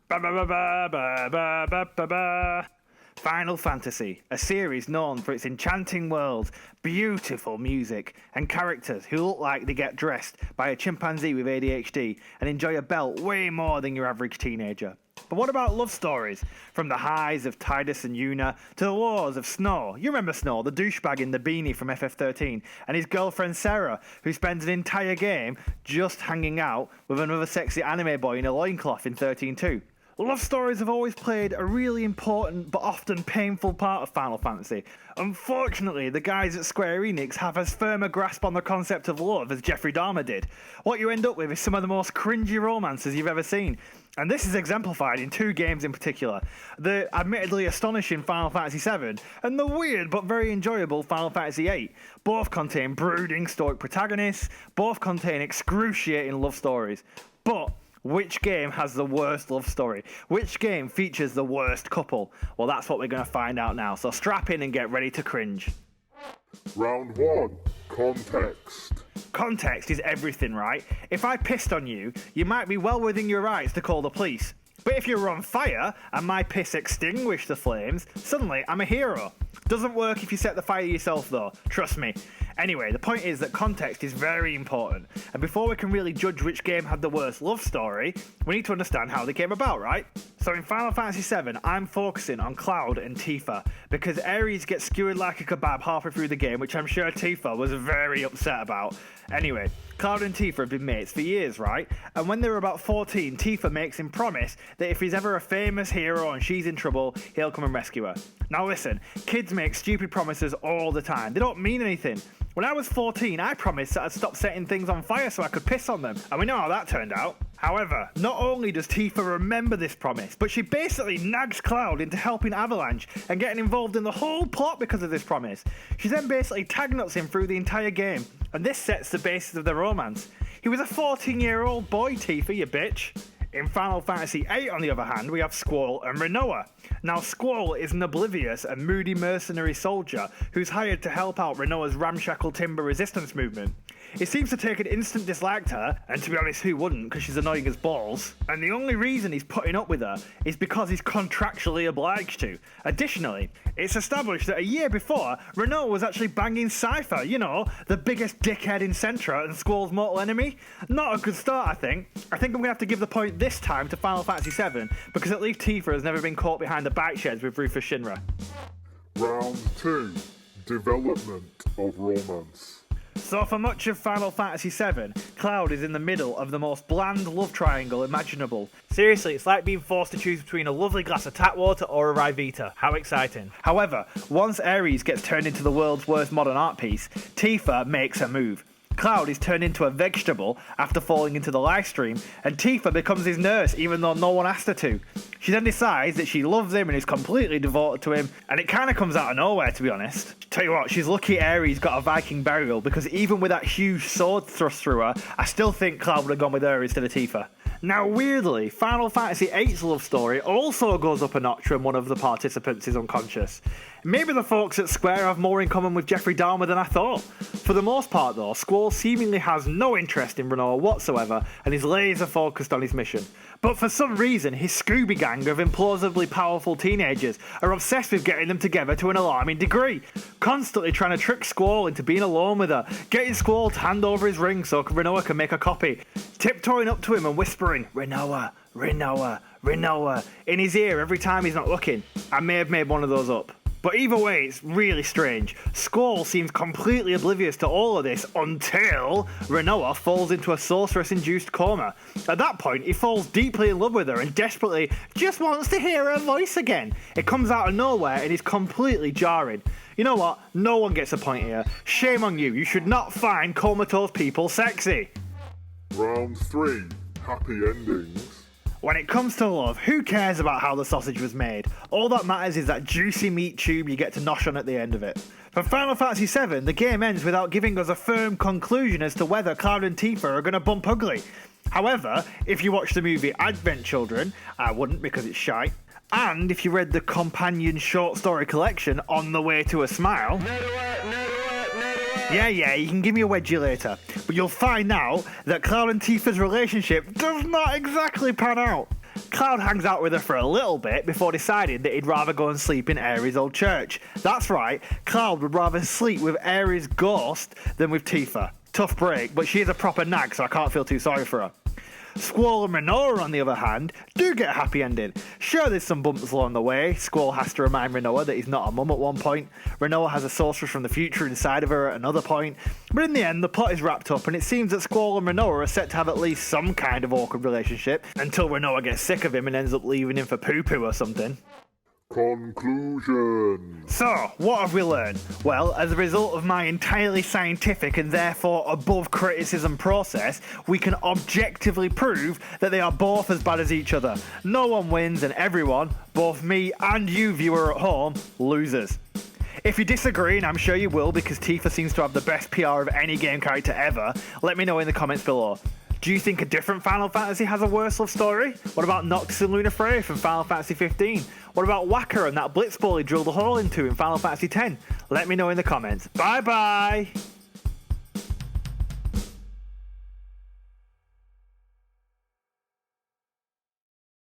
Ba ba ba ba ba ba ba ba ba. Final Fantasy, a series known for its enchanting world, beautiful music, and characters who look like they get dressed by a chimpanzee with ADHD and enjoy a belt way more than your average teenager. But what about love stories? From the highs of Tidus and Yuna to the lows of Snow. You remember Snow, the douchebag in the beanie from FF VIII, and his girlfriend Sarah, who spends an entire game just hanging out with another sexy anime boy in a loincloth in 13-2. Love stories have always played a really important but often painful part of Final Fantasy. Unfortunately, the guys at Square Enix have as firm a grasp on the concept of love as Jeffrey Dahmer did. What you end up with is some of the most cringy romances you've ever seen. And this is exemplified in two games in particular. The admittedly astonishing Final Fantasy VII and the weird but very enjoyable Final Fantasy VIII. Both contain brooding, stoic protagonists, both contain excruciating love stories. But which game has the worst love story? Which game features the worst couple? Well, that's what we're going to find out now, so strap in and get ready to cringe. Round 1. Context. Context is everything, right? If I pissed on you, you might be well within your rights to call the police. But if you're on fire and my piss extinguished the flames, suddenly I'm a hero. Doesn't work if you set the fire yourself though, trust me. Anyway, the point is that context is very important, and before we can really judge which game had the worst love story, we need to understand how they came about, right? So in Final Fantasy VII, I'm focusing on Cloud and Tifa, because Ares gets skewered like a kebab halfway through the game, which I'm sure Tifa was very upset about. Anyway, Cloud and Tifa have been mates for years, right? And when they were about 14, Tifa makes him promise that if he's ever a famous hero and she's in trouble, he'll come and rescue her. Now listen, kids make stupid promises all the time. They don't mean anything. When I was 14, I promised that I'd stop setting things on fire so I could piss on them, and we know how that turned out. However, not only does Tifa remember this promise, but she basically nags Cloud into helping Avalanche and getting involved in the whole plot because of this promise. She then basically tagnuts him through the entire game, and this sets the basis of their romance. He was a 14-year-old boy, Tifa, you bitch. In Final Fantasy VIII, on the other hand, we have Squall and Rinoa. Now, Squall is an oblivious and moody mercenary soldier who's hired to help out Rinoa's ramshackle timber resistance movement. He seems to take an instant dislike to her, and to be honest, who wouldn't, because she's annoying as balls. And the only reason he's putting up with her is because he's contractually obliged to. Additionally, it's established that a year before, Rinoa was actually banging Tifa, you know, the biggest dickhead in Centra and Squall's mortal enemy. Not a good start, I think. I think I'm going to have to give the point this time to Final Fantasy VII, because at least Tifa has never been caught behind the bike sheds with Rufus Shinra. Round 2. Development of romance. So for much of Final Fantasy VII, Cloud is in the middle of the most bland love triangle imaginable. Seriously, it's like being forced to choose between a lovely glass of tap water or a Ryvita. How exciting. However, once Ares gets turned into the world's worst modern art piece, Tifa makes a move. Cloud is turned into a vegetable after falling into the live stream, and Tifa becomes his nurse even though no one asked her to. She then decides that she loves him and is completely devoted to him, and it kind of comes out of nowhere, to be honest. Tell you what, she's lucky Ares got a Viking burial, because even with that huge sword thrust through her, I still think Cloud would have gone with her instead of Tifa. Now weirdly, Final Fantasy VIII's love story also goes up a notch when one of the participants is unconscious. Maybe the folks at Square have more in common with Jeffrey Dahmer than I thought. For the most part though, Squall seemingly has no interest in Rinoa whatsoever and is laser focused on his mission. But for some reason, his Scooby gang of implausibly powerful teenagers are obsessed with getting them together to an alarming degree, constantly trying to trick Squall into being alone with her, getting Squall to hand over his ring so Rinoa can make a copy, tiptoeing up to him and whispering, "Rinoa, Rinoa, Rinoa," in his ear every time he's not looking. I may have made one of those up. But either way, it's really strange. Squall seems completely oblivious to all of this until Rinoa falls into a sorceress-induced coma. At that point, he falls deeply in love with her and desperately just wants to hear her voice again. It comes out of nowhere and is completely jarring. You know what? No one gets a point here. Shame on you. You should not find comatose people sexy. Round 3. Happy endings. When it comes to love, who cares about how the sausage was made? All that matters is that juicy meat tube you get to nosh on at the end of it. For Final Fantasy VII, the game ends without giving us a firm conclusion as to whether Cloud and Tifa are going to bump ugly. However, if you watch the movie Advent Children, I wouldn't because it's shite, and if you read the companion short story collection On the Way to a Smile, yeah, you can give me a wedgie later, but you'll find out that Cloud and Tifa's relationship does not exactly pan out. Cloud hangs out with her for a little bit before deciding that he'd rather go and sleep in Aries' old church. That's right, Cloud would rather sleep with Aries' ghost than with Tifa. Tough break, but she is a proper nag, so I can't feel too sorry for her. Squall and Rinoa, on the other hand, do get a happy ending. Sure, there's some bumps along the way. Squall has to remind Rinoa that he's not a mum at one point. Rinoa has a sorceress from the future inside of her at another point. But in the end, the plot is wrapped up, and it seems that Squall and Rinoa are set to have at least some kind of awkward relationship, until Rinoa gets sick of him and ends up leaving him for poo-poo or something. Conclusion. So, what have we learned? Well, as a result of my entirely scientific and therefore above criticism process, we can objectively prove that they are both as bad as each other. No one wins and everyone, both me and you viewer at home, loses. If you disagree, and I'm sure you will because Tifa seems to have the best PR of any game character ever, let me know in the comments below. Do you think a different Final Fantasy has a worse love story? What about Noctis and Lunafray from Final Fantasy 15? What about Wacker and that Blitzball he drilled a hole into in Final Fantasy 10? Let me know in the comments. Bye bye!